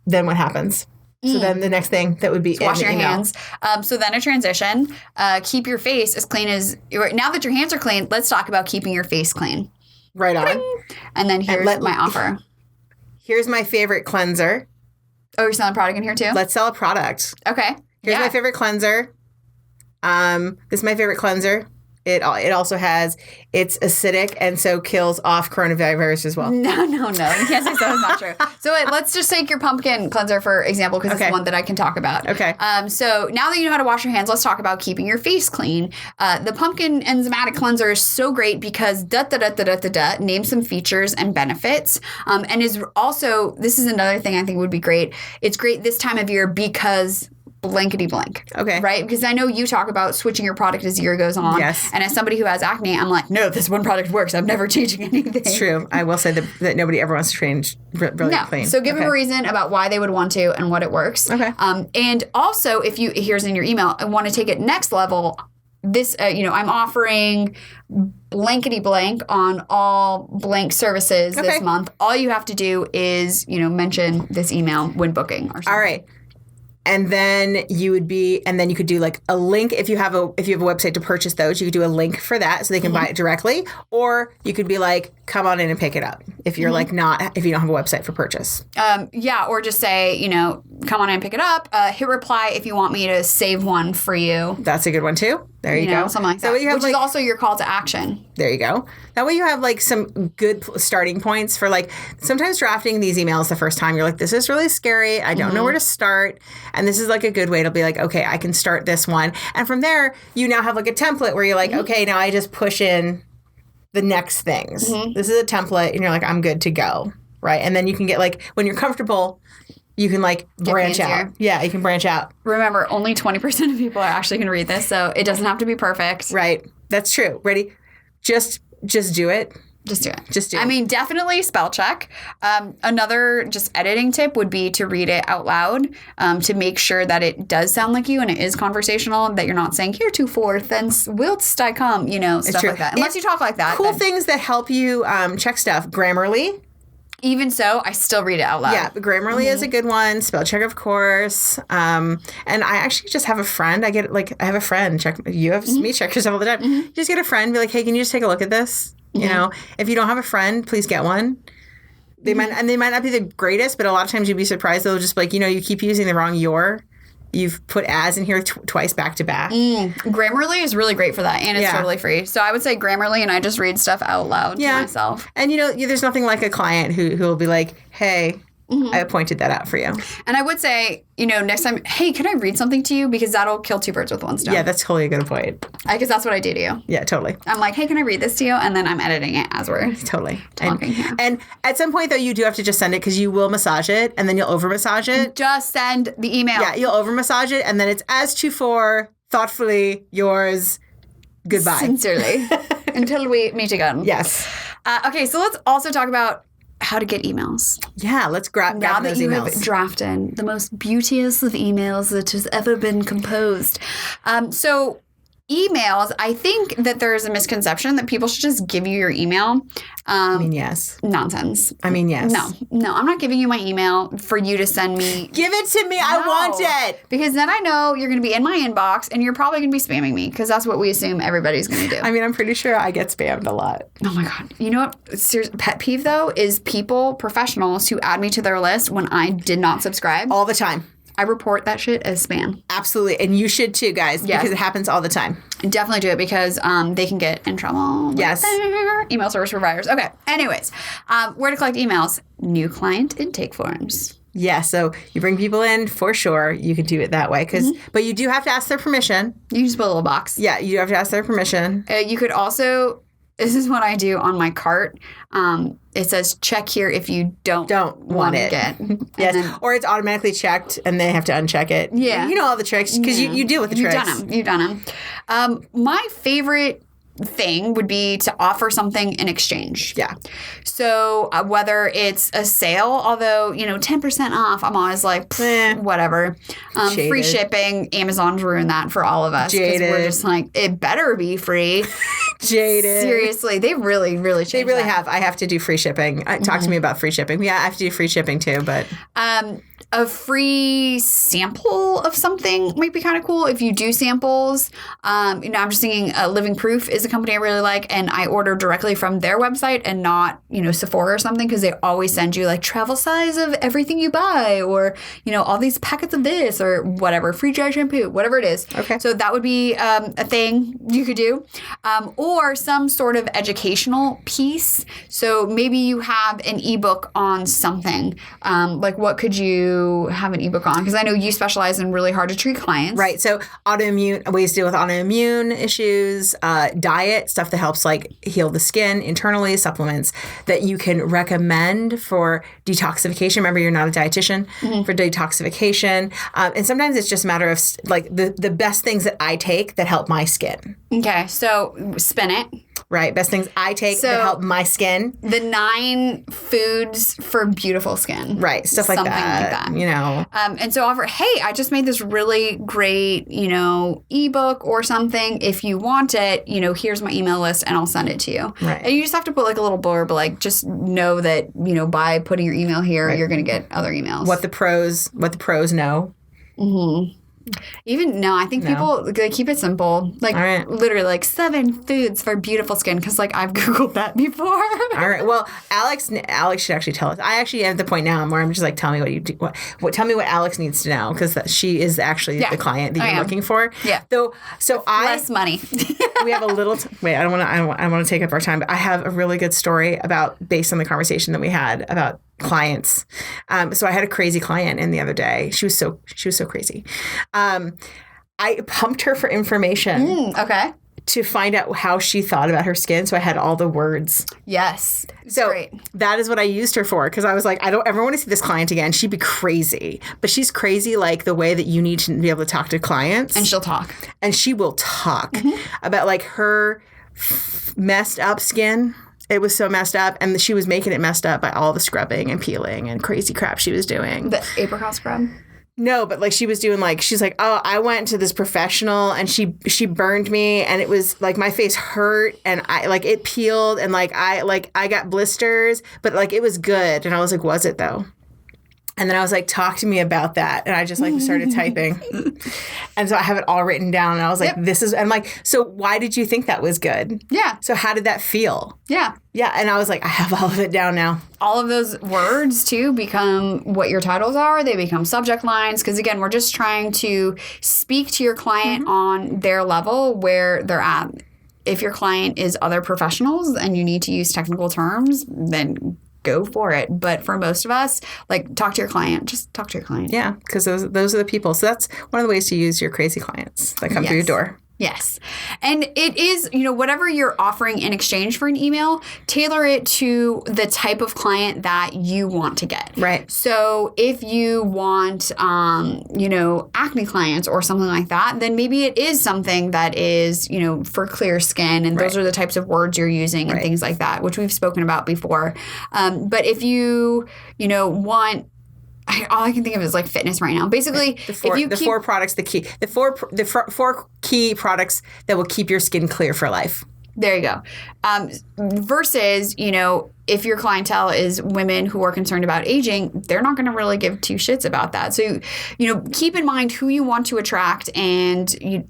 what happens? So then the next thing that would be wash your hands. So then a transition. Keep your face as clean as... Now that your hands are clean, let's talk about keeping your face clean. Right on. Bing. And then here's my offer. Here's my favorite cleanser. Oh, you're selling a product in here too? Let's sell a product. Okay. Here's my favorite cleanser. This is my favorite cleanser. It also has, it's acidic and so kills off coronavirus as well. No. You can't say so. It's not true. So let's just take your pumpkin cleanser for example, because it's one that I can talk about. Okay. So now that you know how to wash your hands, let's talk about keeping your face clean. The pumpkin enzymatic cleanser is so great because name some features and benefits. And is also, this is another thing I think would be great. It's great this time of year because blankety blank. Okay. Right? Because I know you talk about switching your product as the year goes on. Yes. And as somebody who has acne, I'm like, no, this one product works. I'm never changing anything. It's true. I will say that nobody ever wants to change brilliant clean. So give them a reason about why they would want to and what it works. Okay. And also, if you, here's in your email, I want to take it next level. This, I'm offering blankety blank on all blank services this month. All you have to do is, mention this email when booking or something. All right. And then you could do like a link if you have a website to purchase those, you could do a link for that so they can buy it directly, or you could be like, come on in and pick it up if you're if you don't have a website for purchase. Or just say, come on in and pick it up. Hit reply if you want me to save one for you. That's a good one too. There you go. Something like that. Which is also your call to action. There you go. That way you have like some good starting points for like, sometimes drafting these emails the first time, you're like, this is really scary. I don't know where to start. And this is like a good way to be like, okay, I can start this one. And from there, you now have like a template where you're like, okay, now I just push in the next things. This is a template and you're like, I'm good to go. Right. And then you can get like, when you're comfortable, you can like branch out. Yeah, you can branch out. Remember, only 20% of people are actually going to read this, so it doesn't have to be perfect. Right. That's true. Ready? Just do it. Just do it. Just do it. I mean, definitely spell check. Another just editing tip would be to read it out loud to make sure that it does sound like you and it is conversational, that you're not saying, heretofore, thence whilst I come, stuff like that. Unless you talk like that. Cool things that help you check stuff. Grammarly. Even so, I still read it out loud. Yeah, but Grammarly is a good one. Spell check, of course. And I actually just have a friend. I have a friend check. You have me check yourself all the time. You just get a friend. Be like, hey, can you just take a look at this? If you don't have a friend, please get one. They might not be the greatest, but a lot of times you'd be surprised. They'll just be like, you keep using the wrong your. You've put as in here twice back to back. Grammarly is really great for that, and it's totally free. So I would say Grammarly, and I just read stuff out loud to myself. And there's nothing like a client who will be like, hey, I pointed that out for you. And I would say, next time, hey, can I read something to you? Because that'll kill two birds with one stone. Yeah, that's totally a good point. Because that's what I do to you. Yeah, totally. I'm like, hey, can I read this to you? And then I'm editing it as we're totally talking. And at some point, though, you do have to just send it because you will massage it and then you'll over massage it. Just send the email. Yeah, you'll over massage it and then it's as to for thoughtfully yours. Goodbye. Sincerely. Until we meet again. Yes. Okay, so let's also talk about how to get emails. Yeah, let's grab now those that you emails. have drafted the most beauteous of emails that has ever been composed. So emails, I think that there is a misconception that people should just give you your email. Yes. Nonsense. Yes. No, I'm not giving you my email for you to send me. Give it to me. No. I want it. Because then I know you're going to be in my inbox and you're probably going to be spamming me because that's what we assume everybody's going to do. I'm pretty sure I get spammed a lot. Oh my God. You know what? Serious pet peeve though is professionals who add me to their list when I did not subscribe. All the time. I report that shit as spam. Absolutely. And you should too, guys, because it happens all the time. Definitely do it because they can get in trouble with their email service providers. Okay. Anyways, where to collect emails? New client intake forms. Yeah. So you bring people in for sure. You can do it that way. But you do have to ask their permission. You just put a little box. Yeah. You have to ask their permission. You could also... This is what I do on my cart. It says check here if you don't want it. Yes. Or it's automatically checked and they have to uncheck it. Yeah. You know all the tricks because you deal with the tricks. You've done them. My favorite thing would be to offer something in exchange. Yeah. So whether it's a sale, although, 10% off, I'm always like, whatever. Free shipping, Amazon's ruined that for all of us. Because we're just like, it better be free. Jaded. Seriously, they really, really changed They really that. have. I have to do free shipping. Talk to me about free shipping. Yeah, I have to do free shipping too, but... A free sample of something might be kind of cool if you do samples. I'm just thinking Living Proof is a company I really like, and I order directly from their website and not, Sephora or something because they always send you like travel size of everything you buy or, all these packets of this or whatever, free dry shampoo, whatever it is. Okay. So that would be a thing you could do. Or some sort of educational piece. So maybe you have an ebook on something. Like what could you have an ebook on? Because I know you specialize in really hard to treat clients. Right. So ways to deal with autoimmune issues, diet, stuff that helps like heal the skin internally, supplements that you can recommend for detoxification. Remember, you're not a dietitian for detoxification. And sometimes it's just a matter of like the best things that I take that help my skin. Okay. So spin it. Right. Best things I take that help my skin. The 9 foods for beautiful skin. Right. Stuff like that. And so offer, hey, I just made this really great, ebook or something. If you want it, here's my email list and I'll send it to you. Right. And you just have to put like a little blurb, like just know that, by putting your email here, you're going to get other emails. What the pros know. Mm-hmm. I think people, they keep it simple. Like literally like 7 foods for beautiful skin because like I've Googled that before. All right. Well, Alex should actually tell us. I actually am at the point now where I'm just like, tell me what you do. Tell me what Alex needs to know because she is actually the client that you're looking for. Yeah. Less money. We have a little. Wait, I don't want to take up our time, but I have a really good story based on the conversation that we had about clients. So I had a crazy client in the other day. She was so crazy. I pumped her for information. Okay. To find out how she thought about her skin. So I had all the words. Yes. So great. That is what I used her for because I was like, I don't ever want to see this client again. She'd be crazy. But she's crazy like the way that you need to be able to talk to clients. And she'll talk. And she will talk about like her messed up skin. It was so messed up. And she was making it messed up by all the scrubbing and peeling and crazy crap she was doing. The apricot scrub? No, but like she was doing like, she's like, oh, I went to this professional and she burned me and it was like my face hurt and I like it peeled and I got blisters, but like it was good. And I was like, was it though? And then I was like, talk to me about that. And I just like started typing. And so I have it all written down. And I was like, I'm like, so why did you think that was good? Yeah. So how did that feel? Yeah. Yeah. And I was like, I have all of it down now. All of those words, too, become what your titles are. They become subject lines. Because, again, we're just trying to speak to your client on their level where they're at. If your client is other professionals and you need to use technical terms, then go for it. But for most of us, like, talk to your client. Just talk to your client. Yeah, because those are the people. So that's one of the ways to use your crazy clients that come through your door. Yes. And it is, whatever you're offering in exchange for an email, tailor it to the type of client that you want to get. Right. So if you want, acne clients or something like that, then maybe it is something that is, for clear skin. And those are the types of words you're using and things like that, which we've spoken about before. But if you, want... all I can think of is like fitness right now. Basically, the four key products that will keep your skin clear for life. There you go. Versus, if your clientele is women who are concerned about aging, they're not going to really give two shits about that. So, keep in mind who you want to attract and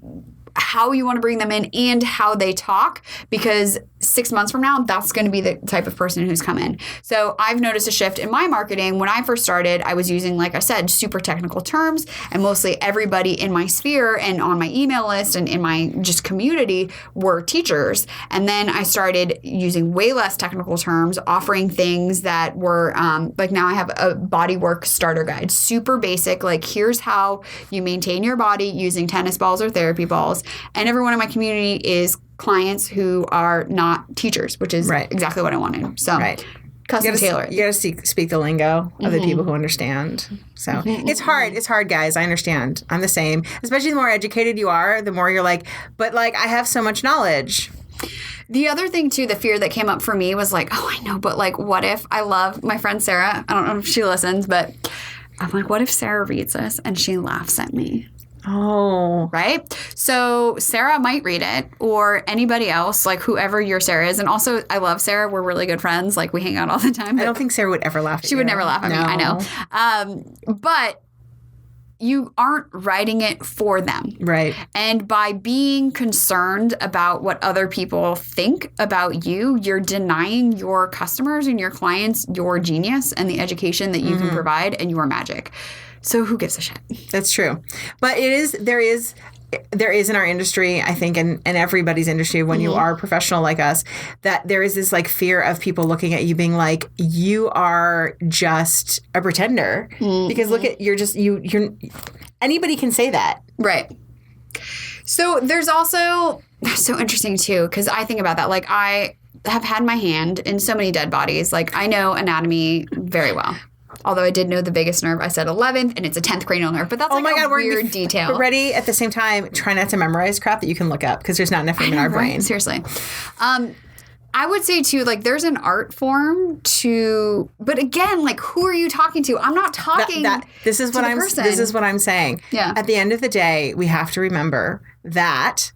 how you want to bring them in and how they talk, because 6 months from now, that's going to be the type of person who's come in. So I've noticed a shift in my marketing. When I first started, I was using, like I said, super technical terms, and mostly everybody in my sphere and on my email list and in my just community were teachers. And then I started using way less technical terms, offering things that were like, now I have a bodywork starter guide, super basic. Like, here's how you maintain your body using tennis balls or therapy balls. And everyone in my community is clients who are not teachers, which is exactly what I wanted. So custom tailor it. You got to speak the lingo of the people who understand. So it's hard. It's hard, guys. I understand. I'm the same. Especially the more educated you are, the more you're like, but like, I have so much knowledge. The other thing, too, the fear that came up for me was like, oh, I know, but like, what if I love my friend Sarah? I don't know if she listens, but I'm like, what if Sarah reads this and she laughs at me? Oh. Right? So Sarah might read it, or anybody else, like whoever your Sarah is. And also, I love Sarah. We're really good friends. Like, we hang out all the time. I don't think Sarah would ever laugh at you. She would never laugh at me. I know. But you aren't writing it for them. Right. And by being concerned about what other people think about you, you're denying your customers and your clients your genius and the education that you can provide and your magic. So who gives a shit? That's true. But there is in our industry, I think, and everybody's industry, when you are a professional like us, that there is this like fear of people looking at you being like, you are just a pretender. Because look at, you're anybody can say that. Right. So there's also, that's so interesting too, because I think about that. Like, I have had my hand in so many dead bodies. Like, I know anatomy very well. Although I did know the biggest nerve, I said 11th, and it's a 10th cranial nerve. But that's weird detail. But ready, at the same time, try not to memorize crap that you can look up, because there's not enough room in our brain. Seriously. I would say, too, like, there's an art form to... But again, like, who are you talking to? I'm not talking This is what I'm saying. Yeah. At the end of the day, we have to remember that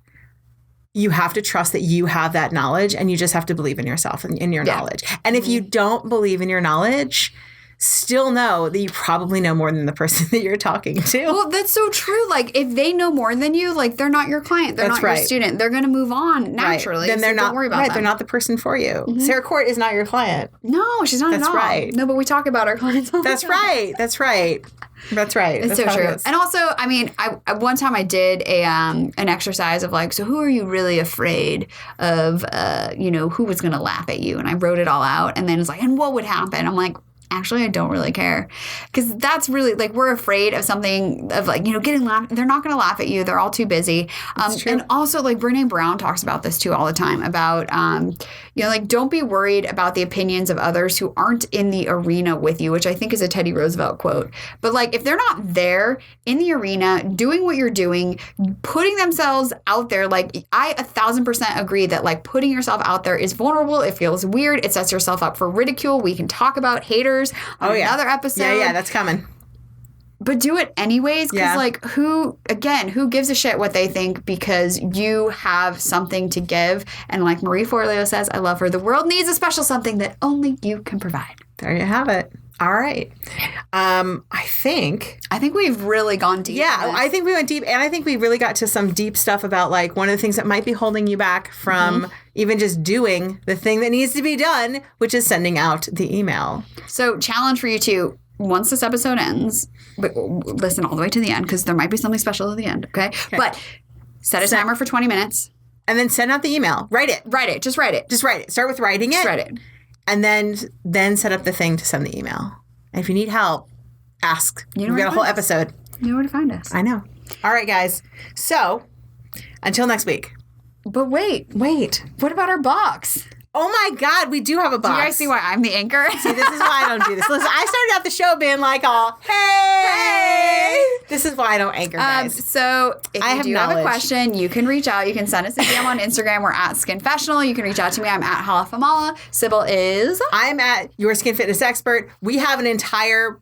you have to trust that you have that knowledge, and you just have to believe in yourself and in your knowledge. And if you don't believe in your knowledge... still know that you probably know more than the person that you're talking to. Well, that's so true. Like, if they know more than you, like, they're not your client. They're not your student. They're going to move on naturally. Then they're not, don't worry about them. They're not the person for you. Sarah Court is not your client. No, she's not at all. That's right. No, but we talk about our clients all the time. That's right. It's so true. And also, I mean, one time I did an exercise of like, so who are you really afraid of, who was going to laugh at you? And I wrote it all out. And then it's like, and what would happen? I'm like, actually, I don't really care, because that's really like, we're afraid of something of like, getting laughed. They're not going to laugh at you. They're all too busy. And also, like, Brene Brown talks about this too all the time about, like, don't be worried about the opinions of others who aren't in the arena with you, which I think is a Teddy Roosevelt quote. But like, if they're not there in the arena doing what you're doing, putting themselves out there, like, I 1,000% agree that like putting yourself out there is vulnerable. It feels weird. It sets yourself up for ridicule. We can talk about haters on another episode. Yeah, that's coming. But do it anyways, because like, who gives a shit what they think, because you have something to give. And like Marie Forleo says, I love her, the world needs a special something that only you can provide. There you have it. All right. I think we've really gone deep. Yeah, I think we went deep, and I think we really got to some deep stuff about like one of the things that might be holding you back from even just doing the thing that needs to be done, which is sending out the email. So, challenge for you too. Once this episode ends, listen all the way to the end, because there might be something special at the end. Okay. But set a timer for 20 minutes. And then send out the email. Write it. Just write it. Start with writing it. Just write it. and then set up the thing to send the email. And if you need help, ask. You know We've got a whole us. episode. You know where to find us. I know. All right, guys. So until next week. But wait. What about our box? Oh my God, we do have a box. Do you guys see why I'm the anchor? See, this is why I don't do this. Listen, I started out the show being like, hey. This is why I don't anchor, guys. So if I you have do have a knowledge. question, you can reach out. You can send us a DM on Instagram. We're at Skinfessional. You can reach out to me. I'm at Halafamala. Cybil is... I'm at Your Skin Fitness Expert. We have an entire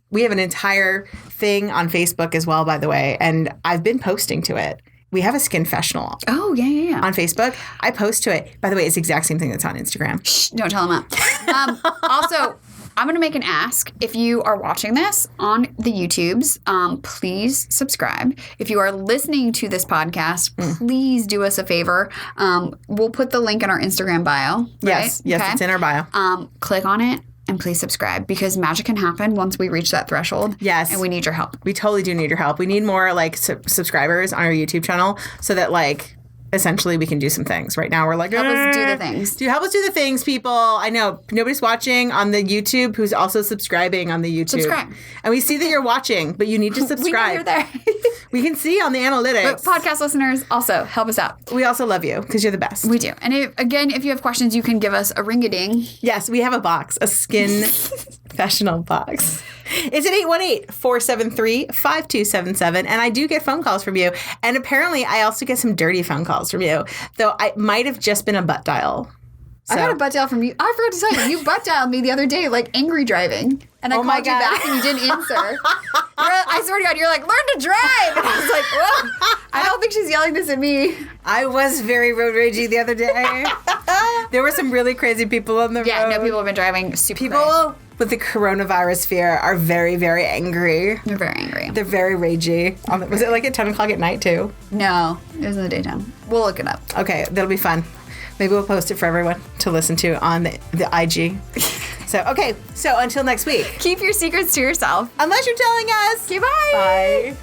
thing on Facebook as well, by the way, and I've been posting to it. We have a Skinfessional Oh, yeah. on Facebook. I post to it. By the way, it's the exact same thing that's on Instagram. Shh, don't tell them that. Also, I'm going to make an ask. If you are watching this on the YouTubes, please subscribe. If you are listening to this podcast, please do us a favor. We'll put the link in our Instagram bio. Right? Yes, it's in our bio. Click on it and please subscribe because magic can happen once we reach that threshold. Yes. And we need your help. We totally do need your help. We need more like subscribers on our YouTube channel so that like essentially we can do some things. Right now we're like, Help us do the things. Help us do the things, people. I know nobody's watching on the YouTube who's also subscribing on the YouTube. Subscribe. And we see that you're watching, but you need to subscribe. We know you're there. We can see on the analytics. But podcast listeners, also help us out. We also love you because you're the best. We do. And if you have questions, you can give us a ring-a-ding. Yes, we have a box, a Skinfessional box. It's at 818-473-5277. And I do get phone calls from you. And apparently I also get some dirty phone calls from you. Though I might have just been a butt dial. I got a butt dial from you. I forgot to tell you. You butt dialed me the other day, like angry driving. And I Oh my called you God. back and you didn't answer. I swear to God, you're like, learn to drive. And I was like, whoa. I don't think she's yelling this at me. I was very road ragey the other day. There were some really crazy people on the road. Yeah, no, people have been driving super People with the coronavirus fear are very, very angry. They're very angry. They're very ragey. Was it like at 10 o'clock at night too? No, it was in the daytime. We'll look it up. Okay, that'll be fun. Maybe we'll post it for everyone to listen to on the IG. So until next week. Keep your secrets to yourself. Unless you're telling us. Okay, bye. Bye.